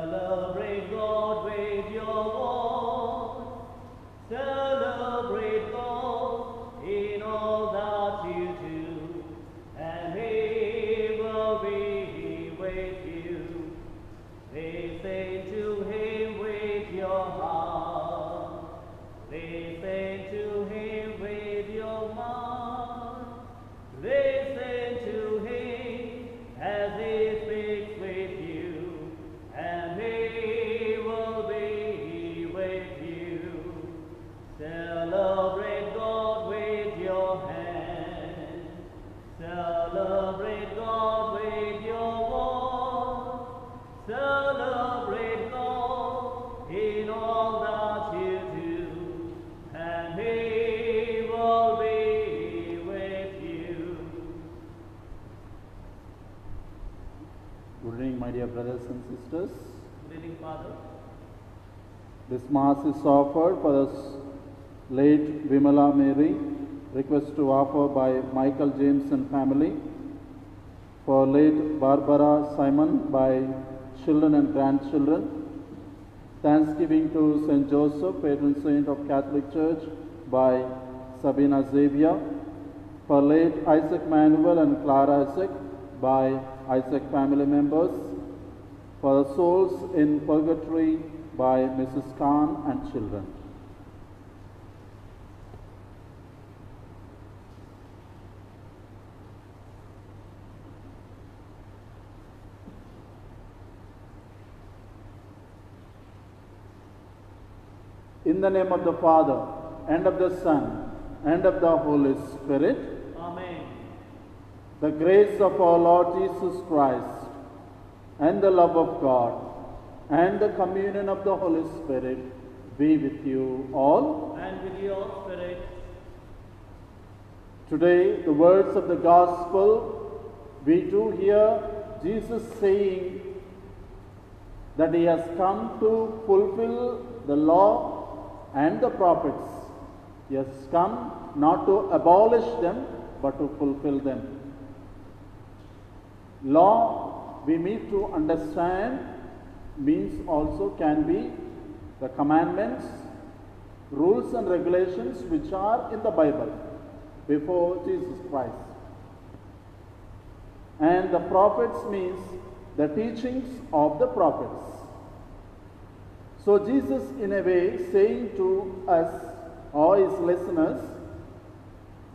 Celebrate God with your voice. Celebrate God in all that you do, and He will be with you. Listen to Him with your heart. Listen to Him with your mind. Listen to Him as He speaks with you, and He will be with you. Celebrate God with your hands. Celebrate God with your voice. Celebrate God in all that you do, and He will be with you. Good evening, my dear brothers and sisters. Good evening, Father. This Mass is offered for the late Vimala Mary, request to offer by Michael James and family, for late Barbara Simon by children and grandchildren, thanksgiving to St. Joseph, patron saint of Catholic Church, by Sabina Xavier, for late Isaac Manuel and Clara Isaac, by Isaac family members, for the souls in purgatory, by Mrs. Khan and children. In the name of the Father, and of the Son, and of the Holy Spirit. Amen. The grace of our Lord Jesus Christ, and the love of God, and the communion of the Holy Spirit be with you all. And with your spirit. Today, the words of the Gospel, we do hear Jesus saying that He has come to fulfill the law and the prophets. He has come not to abolish them, but to fulfill them. Law, we need to understand, means also can be the commandments, rules and regulations which are in the Bible before Jesus Christ. And the prophets means the teachings of the prophets. So Jesus, in a way, saying to us or His listeners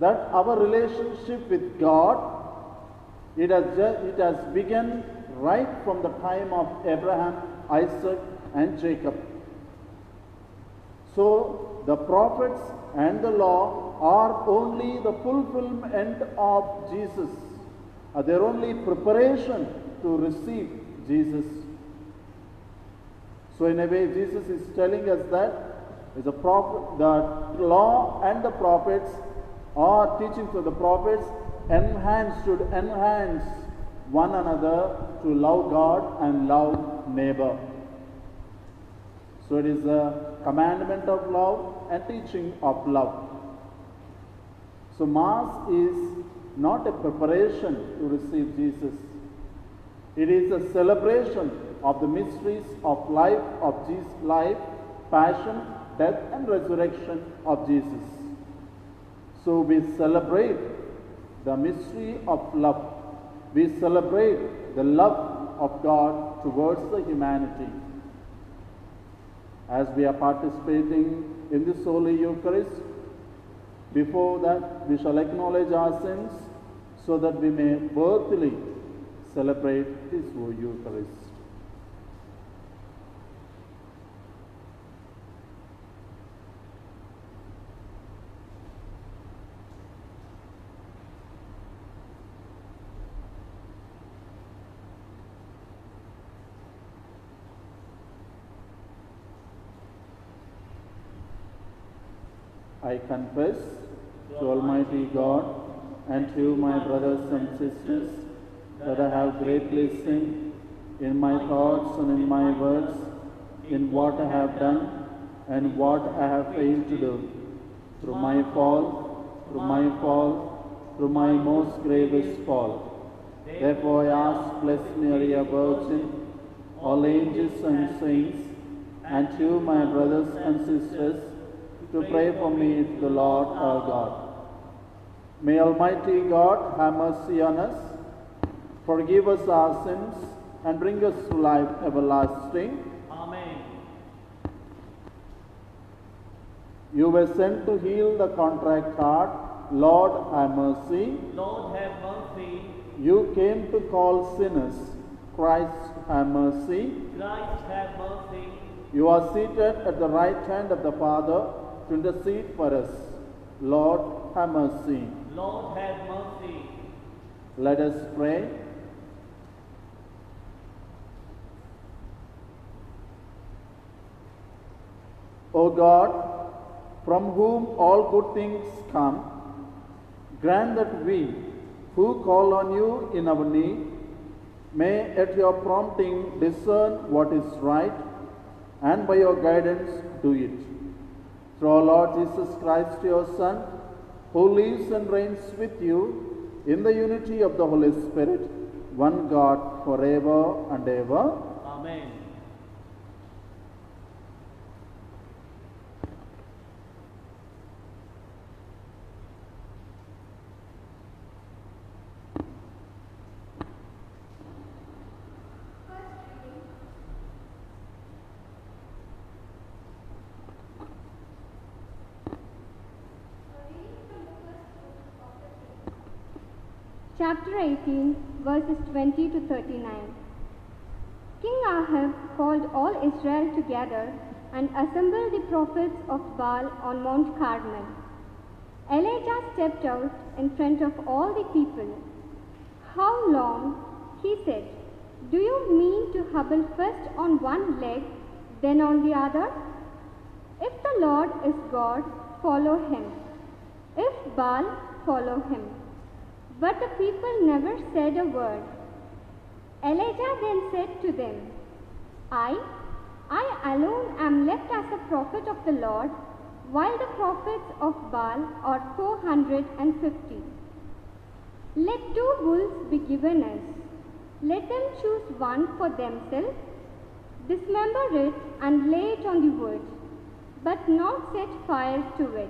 that our relationship with God, it has begun right from the time of Abraham, Isaac and Jacob. So the prophets and the law are only the fulfillment of Jesus. They're only preparation to receive Jesus. So in a way, Jesus is telling us that the law and the prophets are teachings of the prophets should enhance one another to love God and love neighbor. So it is a commandment of love and teaching of love. So Mass is not a preparation to receive Jesus. It is a celebration of the mysteries of life, of Jesus' life, passion, death and resurrection of Jesus. So we celebrate the mystery of love. We celebrate the love of God towards the humanity. As we are participating in this Holy Eucharist, before that we shall acknowledge our sins so that we may worthily celebrate this Holy Eucharist. I confess to Almighty God and to my brothers and sisters that I have greatly sinned in my thoughts and in my words, in what I have done and what I have failed to do. Through my fault, through my most gravest fault. Therefore I ask Blessed Mary, a Virgin, all angels and saints, and you, my brothers and sisters, to pray for me to the Lord our God. May Almighty God have mercy on us, forgive us our sins, and bring us to life everlasting. Amen. You were sent to heal the contrite heart. Lord, have mercy. Lord, have mercy. You came to call sinners. Christ, have mercy. Christ, have mercy. You are seated at the right hand of the Father to intercede for us. Lord, have mercy. Lord, have mercy. Let us pray. O God, from whom all good things come, grant that we, who call on you in our need, may at your prompting discern what is right, and by your guidance do it. Through our Lord Jesus Christ, your Son, who lives and reigns with you in the unity of the Holy Spirit, one God, forever and ever. Amen. Chapter 18, verses 20 to 39. King Ahab called all Israel together and assembled the prophets of Baal on Mount Carmel. Elijah stepped out in front of all the people. How long, he said, do you mean to hobble first on one leg, then on the other? If the Lord is God, follow him. If Baal, follow him. But the people never said a word. Elijah then said to them, I alone am left as a prophet of the Lord, while the prophets of Baal are 450. Let 2 bulls be given us. Let them choose one for themselves, dismember it and lay it on the wood, but not set fire to it.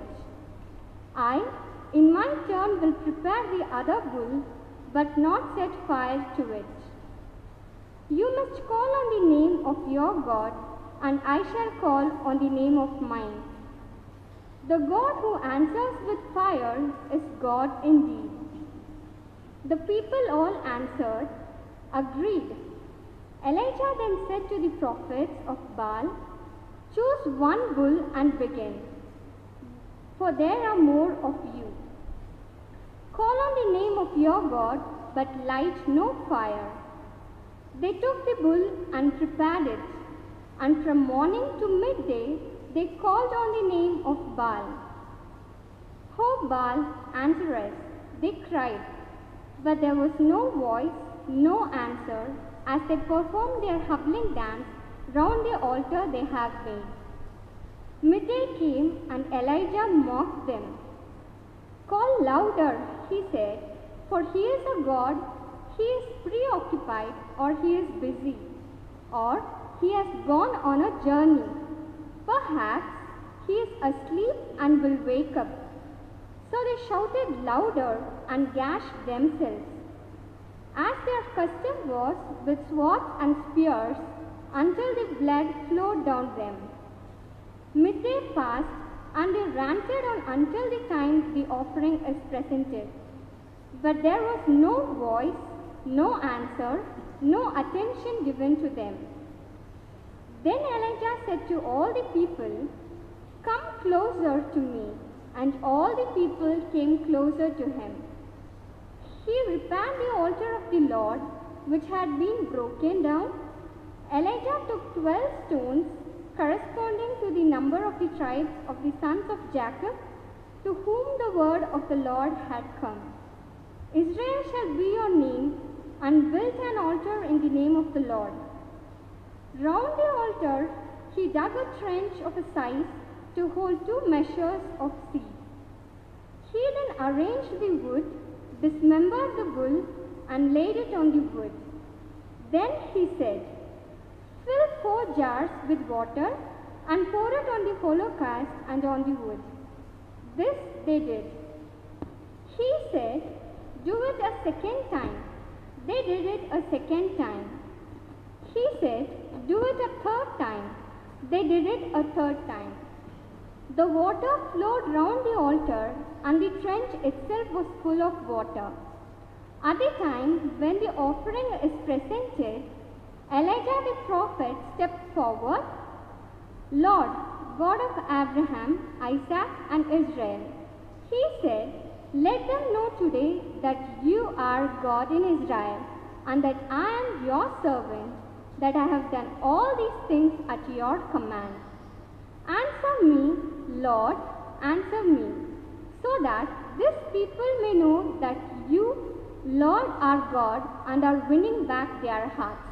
I, in my turn, will prepare the other bull, but not set fire to it. You must call on the name of your God, and I shall call on the name of mine. The God who answers with fire is God indeed. The people all answered, agreed. Elijah then said to the prophets of Baal, choose one bull and begin, for there are more of you. Call on the name of your God, but light no fire. They took the bull and prepared it, and from morning to midday they called on the name of Baal. O Baal, answer us, they cried, but there was no voice, no answer, as they performed their hobbling dance round the altar they had made. Midday came, and Elijah mocked them. Call louder, he said, for he is a god, he is preoccupied, or he is busy, or he has gone on a journey. Perhaps he is asleep and will wake up. So they shouted louder and gashed themselves, as their custom was, with swords and spears, until the blood flowed down them. Midday passed, and they ranted on until the time the offering is presented. But there was no voice, no answer, no attention given to them. Then Elijah said to all the people, come closer to me. And all the people came closer to him. He repaired the altar of the Lord, which had been broken down. Elijah took 12 stones, corresponding to the number of the tribes of the sons of Jacob, to whom the word of the Lord had come. Israel shall be your name, and built an altar in the name of the Lord. Round the altar he dug a trench of a size to hold 2 measures of seed. He then arranged the wood, dismembered the bull, and laid it on the wood. Then he said, Fill 4 jars with water and pour it on the holocaust and on the wood. This they did. He said, do it a second time. They did it a second time. He said, do it a third time. They did it a third time. The water flowed round the altar, and the trench itself was full of water. At the time when the offering is presented, Elijah the prophet stepped forward. Lord, God of Abraham, Isaac, and Israel, he said, let them know today that you are God in Israel, and that I am your servant, that I have done all these things at your command. Answer me, Lord, answer me, so that this people may know that you, Lord, are God, and are winning back their hearts.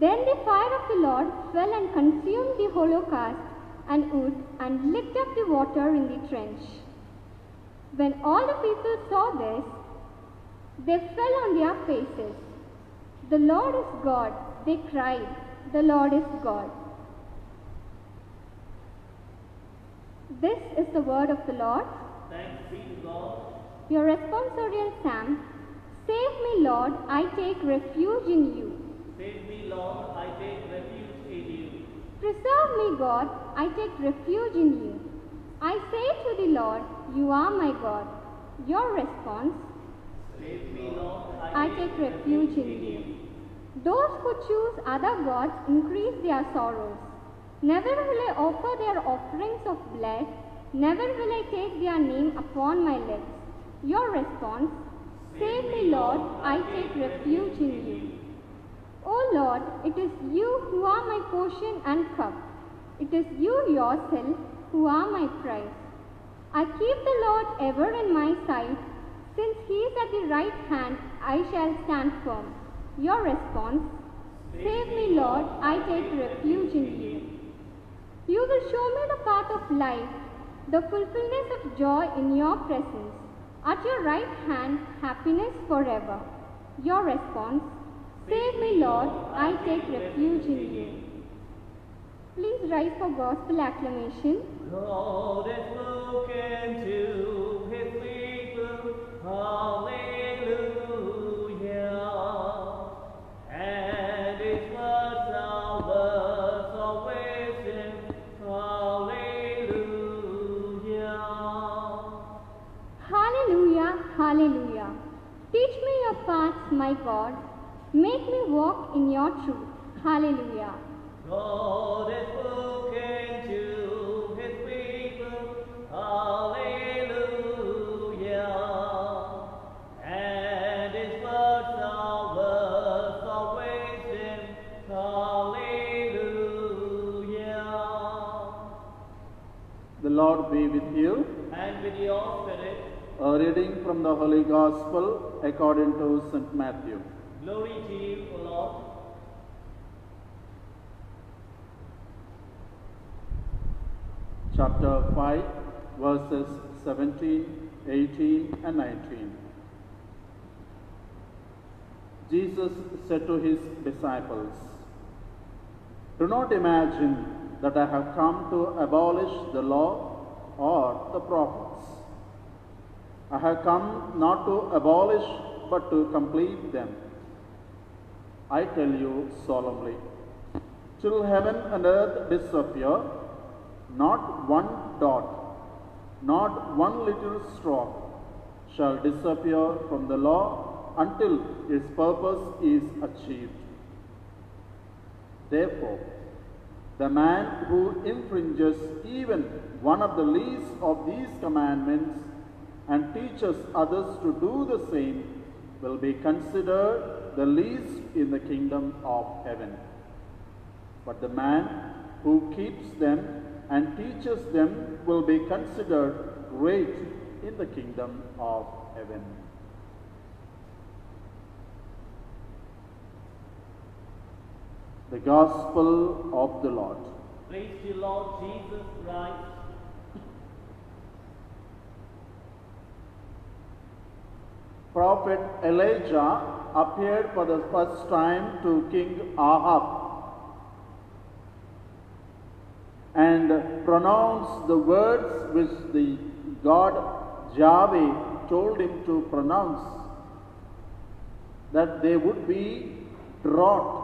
Then the fire of the Lord fell and consumed the holocaust and wood, and licked up the water in the trench. When all the people saw this, they fell on their faces. The Lord is God, they cried, the Lord is God. This is the word of the Lord. Thanks be to God. Your responsorial psalm, save me, Lord, I take refuge in you. Save me, Lord, I take refuge in you. Preserve me, God, I take refuge in you. I say to the Lord, you are my God. Your response, Save me, Lord, I take refuge in you. Those who choose other gods increase their sorrows. Never will I offer their offerings of blood. Never will I take their name upon my lips. Your response, save me, Lord, I take refuge in you. O Lord, it is you who are my portion and cup. It is you yourself who are my prize. I keep the Lord ever in my sight. Since he is at the right hand, I shall stand firm. Your response, save me, Lord, I take refuge in you. You will show me the path of life, the fulfillment of joy in your presence. At your right hand, happiness forever. Your response, save me, Lord, I take refuge in you. Please rise for gospel acclamation. God has spoken to his people, hallelujah, and his words are words of wisdom, hallelujah. Hallelujah, hallelujah. Teach me your paths, my God. Make me walk in your truth. Hallelujah. God has spoken to his people, hallelujah, and his words are words of wisdom, hallelujah. The Lord be with you. And with your spirit, A reading from the Holy Gospel according to St. Matthew. glory to you, O Lord. Chapter 5, verses 17, 18 and 19. Jesus said to his disciples, do not imagine that I have come to abolish the law or the prophets. I have come not to abolish but to complete them. I tell you solemnly, till heaven and earth disappear, not one dot, not one little stroke shall disappear from the law until its purpose is achieved. Therefore, the man who infringes even one of the least of these commandments and teaches others to do the same will be considered the least in the kingdom of heaven. But the man who keeps them and teaches them will be considered great in the kingdom of heaven. The Gospel of the Lord. Praise to Lord Jesus Christ. prophet Elijah appeared for the first time to King Ahab and pronounced the words which the God Yahweh told him to pronounce, that there would be drought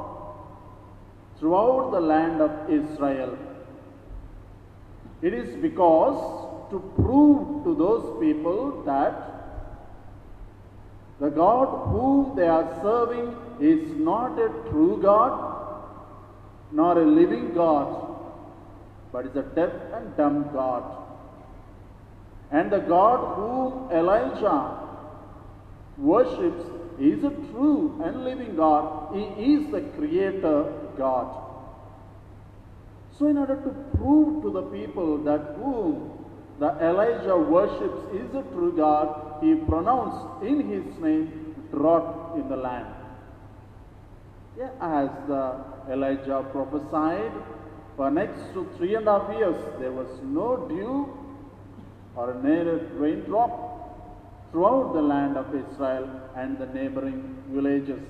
throughout the land of Israel. It is because to prove to those people that the God whom they are serving is not a true God nor a living God, but is a deaf and dumb God. And the God whom Elijah worships is a true and living God. He is the Creator God. So in order to prove to the people that whom the Elijah worships is a true God, he pronounced in his name drought in the land. Yeah, as the Elijah prophesied, for next to 3.5 years there was no dew or a raindrop throughout the land of Israel and the neighboring villages.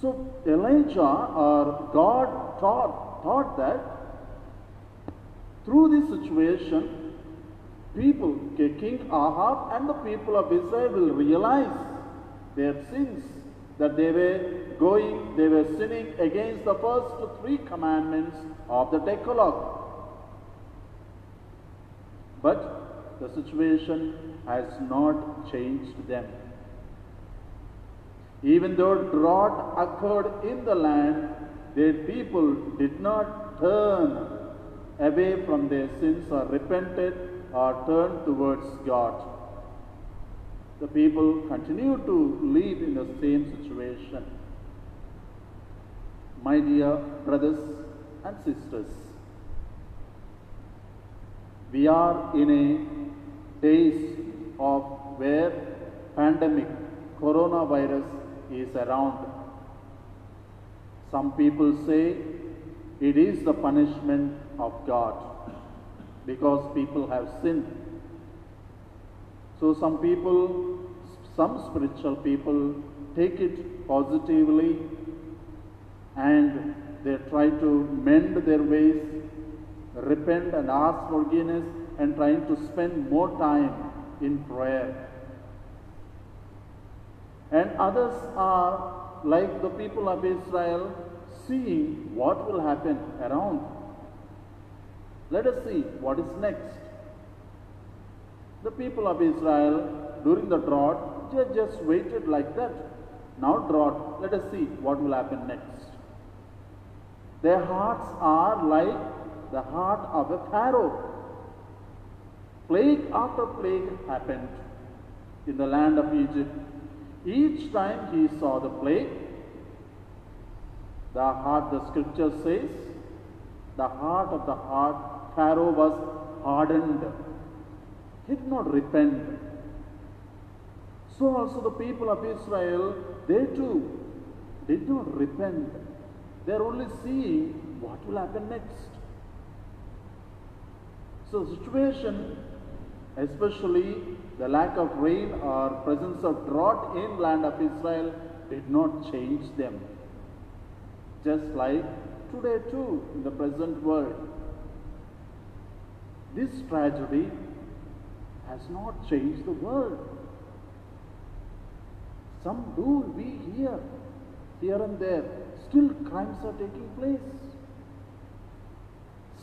So Elijah or God thought that through this situation, people, King Ahab and the people of Israel will realize their sins, that they were sinning against the first 3 commandments of the Decalogue. But the situation has not changed them. Even though drought occurred in the land, their people did not turn away from their sins or repented or turned towards God. The people continue to live in the same situation. My dear brothers and sisters, we are in a days of where pandemic, coronavirus is around. Some people say it is the punishment of God because people have sinned. So some spiritual people take it positively and they try to mend their ways, repent and ask forgiveness and trying to spend more time in prayer. And others are like the people of Israel, seeing what will happen around. Let us see what is next. The people of Israel during the drought, they just waited like that. Now drought, let us see what will happen next. Their hearts are like the heart of a Pharaoh. Plague after plague happened in the land of Egypt. Each time he saw the plague, the scripture says, the heart of the Pharaoh was hardened. He did not repent. So also the people of Israel, they too did not repent. They are only seeing what will happen next. So the situation, especially the lack of rain or presence of drought in land of Israel, did not change them. Just like today too in the present world. This tragedy has not changed the world. Some do we hear here and there. Still crimes are taking place.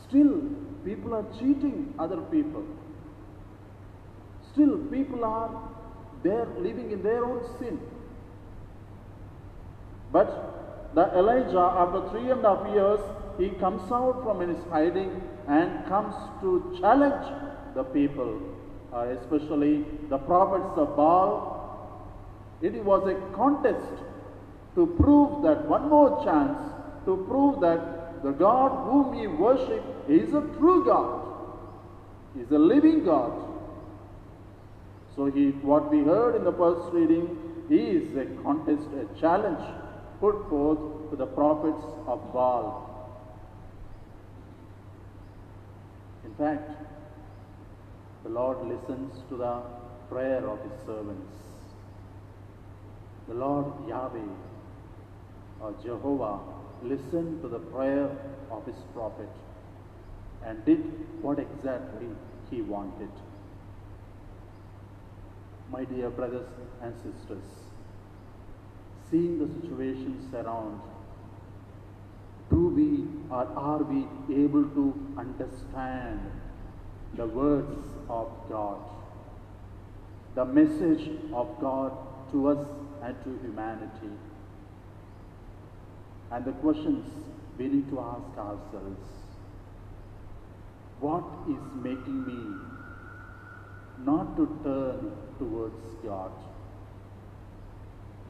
Still people are cheating other people. Still people are there living in their own sin. But the Elijah, after 3.5 years, he comes out from his hiding and comes to challenge the people, especially the prophets of Baal. It was a contest to prove that one more chance, to prove that the God whom he worshipped is a true God, is a living God. So what we heard in the first reading is a contest, a challenge put forth to the prophets of Baal. In fact, the Lord listens to the prayer of his servants. The Lord Yahweh or Jehovah listened to the prayer of his prophet and did what exactly he wanted. My dear brothers and sisters, seeing the situations around, do we or are we able to understand the words of God, the message of God to us and to humanity? And the questions we need to ask ourselves: what is making me not to turn towards God?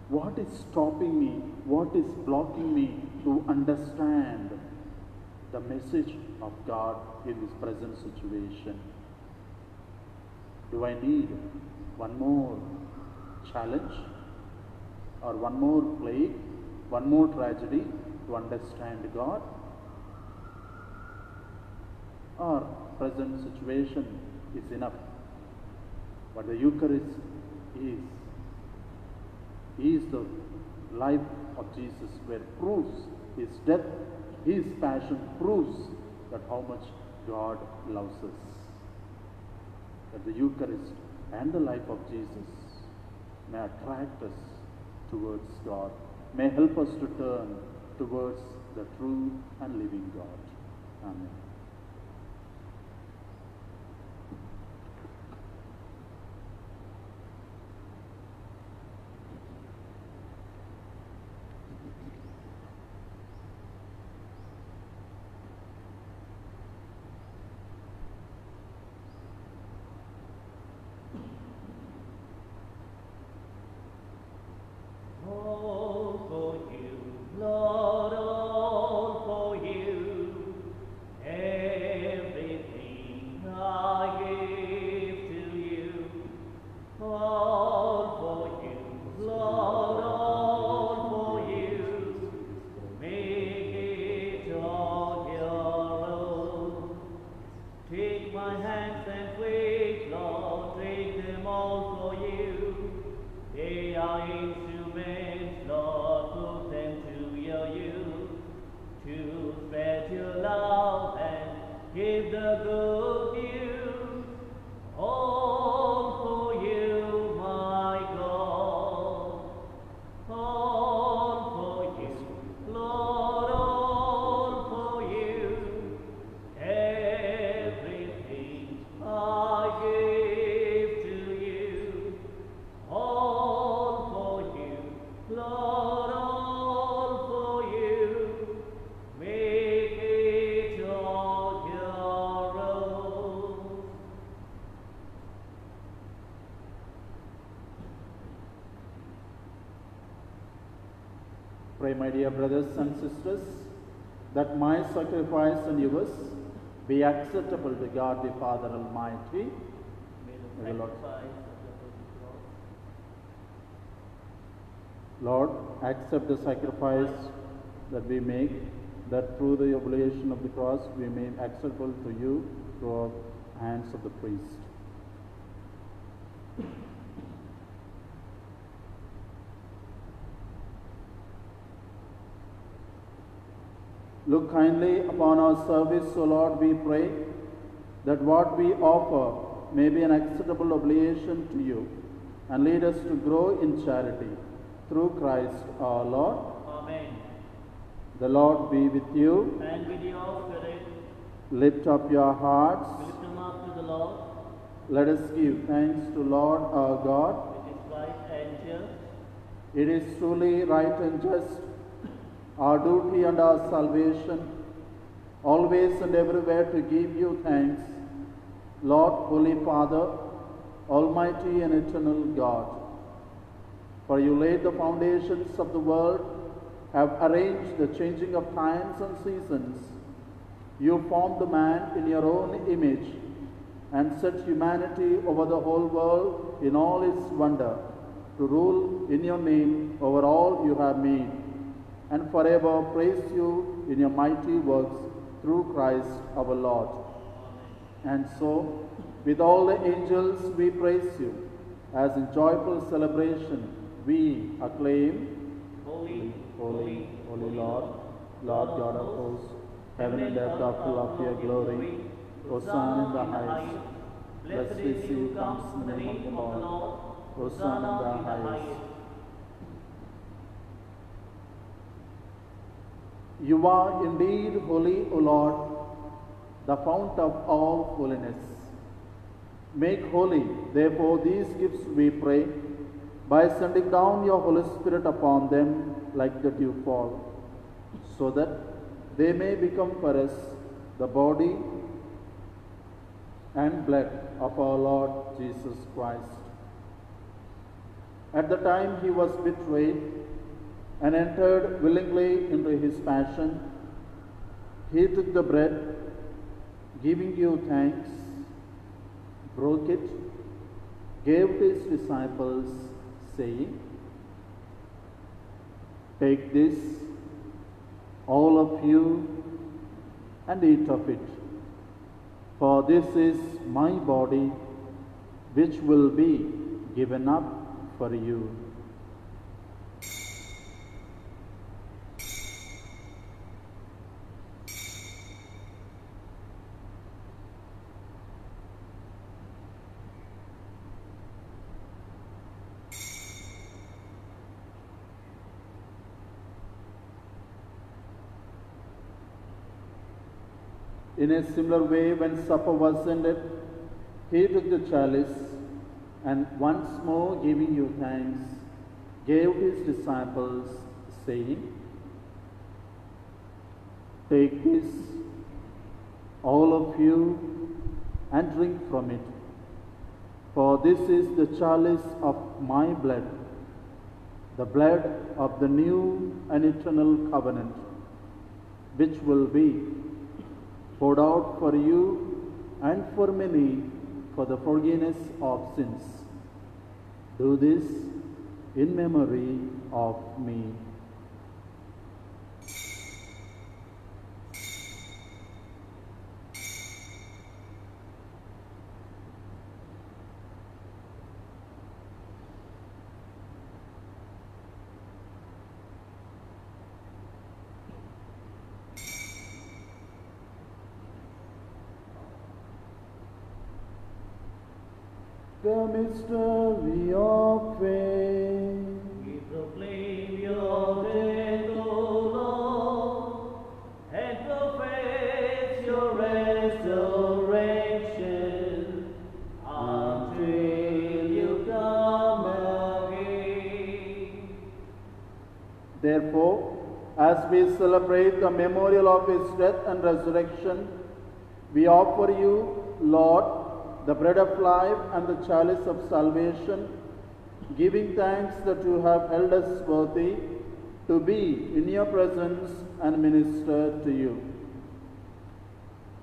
What is stopping me? What is blocking me to understand the message of God in this present situation? Do I need one more challenge or one more plague, one more tragedy to understand God? Or present situation is enough? But the Eucharist is the life of Jesus, where proves his death, his passion proves that how much God loves us. That the Eucharist and the life of Jesus may attract us towards God, may help us to turn towards the true and living God. Amen. All for you, Lord, all for you. Everything I give to you. All for you, Lord, all for you. Make it all your own. Take my hands and feet, Lord, take them all for you. They are instruments, Lord, put them to your use, to spread your love and give the good news. All for you, my God. All for you, Lord, all for you. Everything I give to you. All for you, Lord, all for you. Make it all your own. Pray, my dear brothers and sisters, that my sacrifice and yours be acceptable to God the Father Almighty. May May the the Lord- sacrifice of the Holy Cross Lord, accept the sacrifice that we make, that through the oblation of the cross we may be acceptable to you through our hands of the priest. Look kindly upon our service, O Lord, we pray, that what we offer may be an acceptable oblation to you, and lead us to grow in charity. Through Christ our Lord. Amen. The Lord be with you. And with your spirit, Lift up your hearts. we lift them up to the Lord. Let us give thanks to Lord our God. It is right and just. It is truly right and just, our duty and our salvation, always and everywhere to give you thanks, Lord, Holy Father, Almighty and eternal God. For you laid the foundations of the world, have arranged the changing of times and seasons. You formed the man in your own image and set humanity over the whole world in all its wonder, to rule in your name over all you have made, and forever praise you in your mighty works through Christ our Lord. And so, with all the angels we praise you, as in joyful celebration we acclaim, Holy, Holy, Holy Lord, Lord God of hosts, heaven and earth are full of your glory. Hosanna in the highest. Blessed is he who comes in the name of the Lord. Hosanna in the highest. You are indeed holy, O Lord, the fount of all holiness. Make holy, therefore, these gifts, we pray, by sending down your Holy Spirit upon them like the dewfall, so that they may become for us the body and blood of our Lord Jesus Christ. At the time he was betrayed and entered willingly into his passion, he took the bread, giving you thanks, broke it, gave to his disciples, saying, "Take this, all of you, and eat of it, for this is my body, which will be given up for you." In a similar way, when supper was ended, he took the chalice and once more giving you thanks, gave his disciples, saying, "Take this, all of you, and drink from it, for this is the chalice of my blood, the blood of the new and eternal covenant, which will be poured out for you and for many for the forgiveness of sins. Do this in memory of me." The mystery of faith. we proclaim your death, O Lord, and profess your resurrection until you come again. Therefore, as we celebrate the memorial of his death and resurrection, we offer you, Lord, the bread of life and the chalice of salvation, giving thanks that you have held us worthy to be in your presence and minister to you.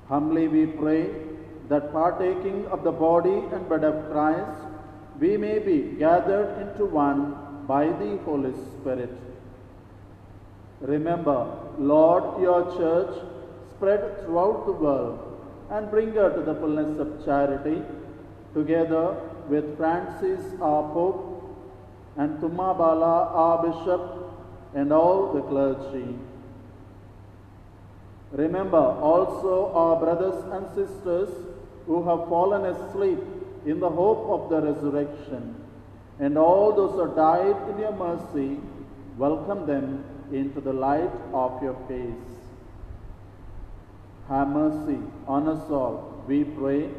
Humbly we pray that partaking of the body and blood of Christ, we may be gathered into one by the Holy Spirit. Remember, Lord, your church spread throughout the world, and bring her to the fullness of charity, together with Francis our Pope, and Tumabala our Bishop, and all the clergy. Remember also our brothers and sisters who have fallen asleep in the hope of the resurrection, and all those who died in your mercy, welcome them into the light of your face. Have mercy on us all, we pray,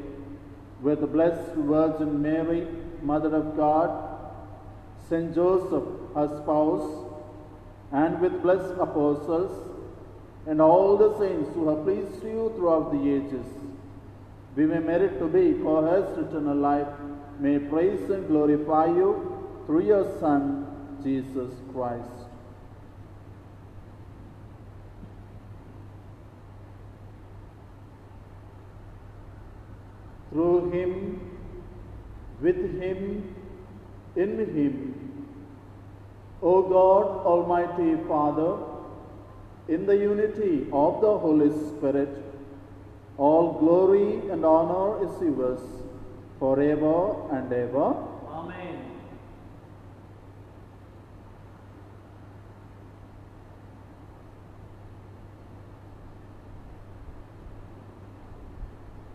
with the Blessed Virgin Mary, Mother of God, Saint Joseph, her spouse, and with blessed apostles, and all the saints who have pleased you throughout the ages. We may merit to be co-heirs to eternal life, may praise and glorify you through your Son, Jesus Christ. Through him, with him, in him, O God, Almighty Father, in the unity of the Holy Spirit, all glory and honor is yours forever and ever. Amen.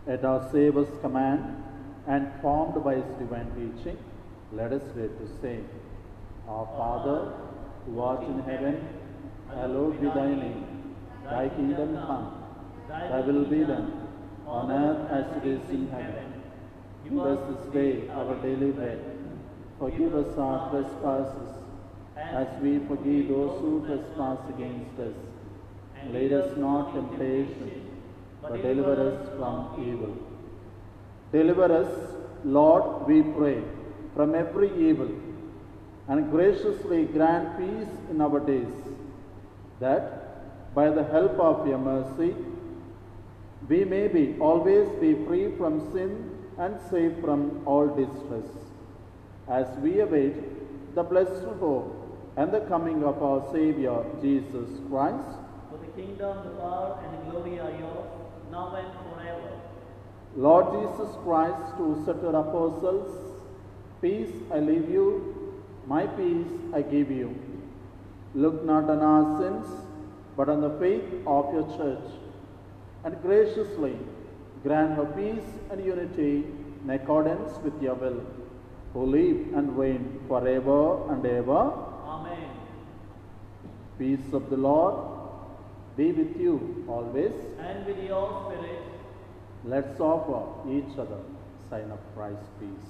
At our Saviour's command and formed by his divine teaching, let us dare to say, Our Father, who art in heaven, hallowed be thy name. Thy kingdom come, thy will be done, on earth as it is in heaven. Give us this day our daily bread. Forgive us our trespasses, as we forgive those who trespass against us. And lead us not into temptation, but deliver us from evil. Deliver us, Lord, we pray, from every evil, and graciously grant peace in our days, that by the help of your mercy, we may be always be free from sin and safe from all distress, as we await the blessed hope and the coming of our Saviour Jesus Christ. For the kingdom, the power, and the glory are yours, now and forever. Lord Jesus Christ, who said to the apostles, Peace I leave you, my peace I give you. Look not on our sins, but on the faith of your church, and graciously grant her peace and unity in accordance with your will, who live and reign forever and ever. Amen. Peace of the Lord be with you always. And with your spirit. Let's offer each other sign of Christ's peace.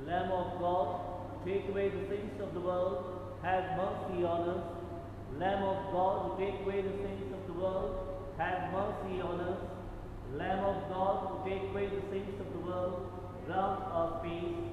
Lamb of God, take away the sins of the world, have mercy on us. Lamb of God, who take away the sins of the world, have mercy on us. Lamb of God, who take away the sins of the world, grant us peace.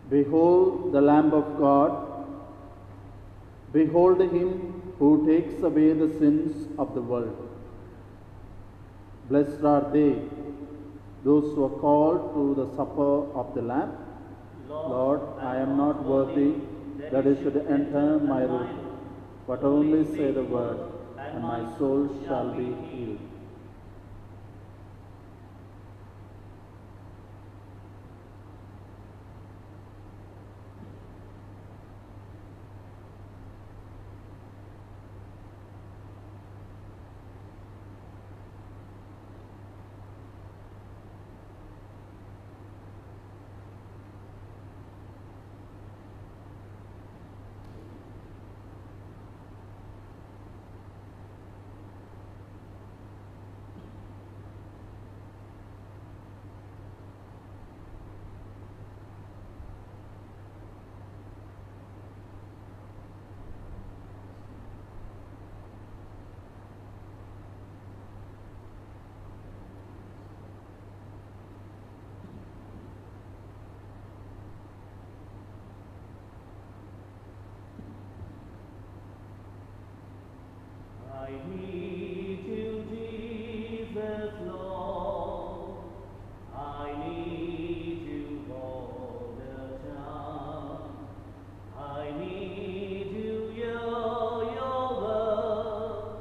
Behold the Lamb of God. Behold him who takes away the sins of the world. Blessed are they, those who are called to the supper of the Lamb. Lord, I am not worthy that you should enter my roof, but only say the word, and my soul shall be healed. I need you, Jesus, Lord. I need you all the time. I need you, your word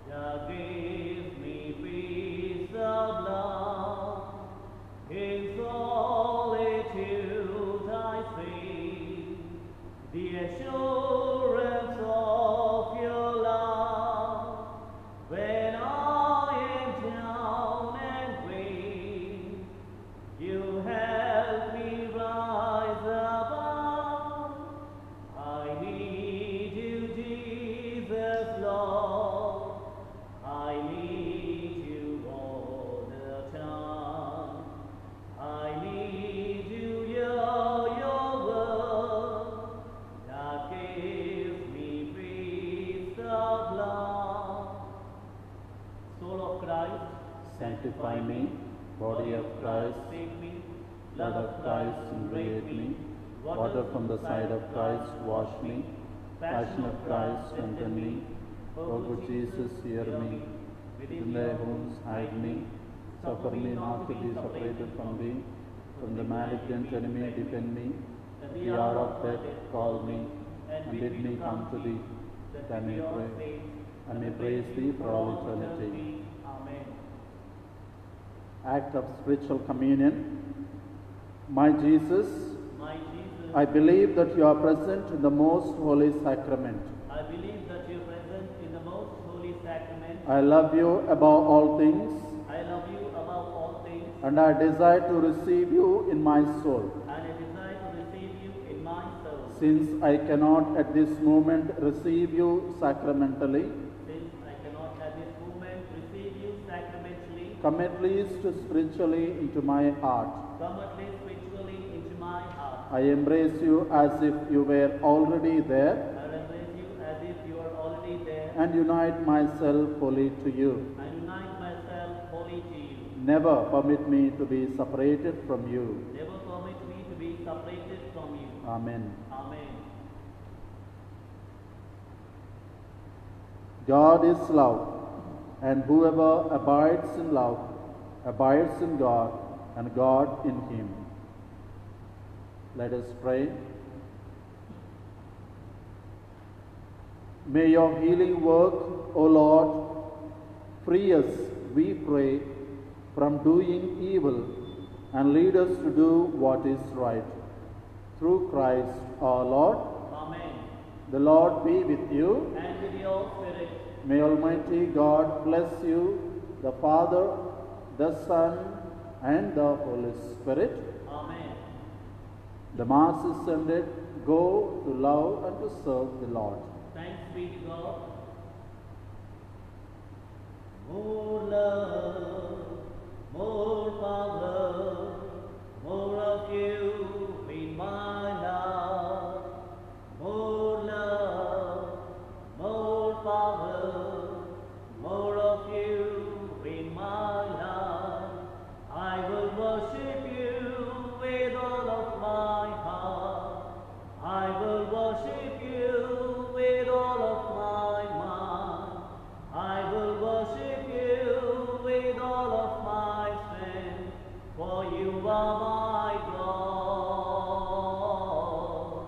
that gives me peace of love. In solitude I see the assurance of your love. When I am down and weak, you help me rise above. I need you, Jesus, Lord. I need you all the time. I need you, your word that gives me peace of love. Soul of Christ, Sanctify me, body of Christ, save me. blood of Christ, invade me. Water from the side of Christ, wash me. Passion of Christ, strengthen me. O good Jesus, hear me. Within thy wounds hide me. Suffer me not to be separated from thee. from the malignant enemy defend me. At the hour of death call me, and bid me come to thee, that I may pray, and may praise thee for all eternity. Amen. Act of spiritual communion. My Jesus, My Jesus, I believe that you are present in the most holy sacrament. I believe that you are present in the most holy sacrament. I love you above all things, I love you above all things, and I desire to receive you in my soul. and I desire to receive you in my soul. Since I cannot at this moment receive you sacramentally, Since I cannot at this moment receive you sacramentally, come at least spiritually into my heart. come at least spiritually into my heart. I embrace you as if you were already there, I will embrace you as if you are already there, and unite myself wholly to you. and unite myself wholly to you. Never permit me to be separated from you. Never permit me to be separated from you. Amen. Amen. God is love, and whoever abides in love abides in God, and God in him. Let us pray. May your healing work, O Lord, free us, we pray, from doing evil and lead us to do what is right. Through Christ our Lord. Amen. The Lord be with you. And with your spirit. May Almighty God bless you, the Father, the Son, and the Holy Spirit. Amen. The Mass is ended. Go to love and to serve the Lord. Thanks be to God. More love, more power, more of you in my life. More love, more power, more of you in my life. I will worship you with all of my heart. I will worship you with all of my mind. I will worship you with all of my strength, for you are my God.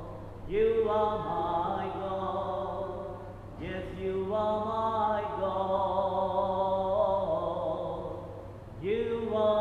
You are my God. Yes, you are my God. You are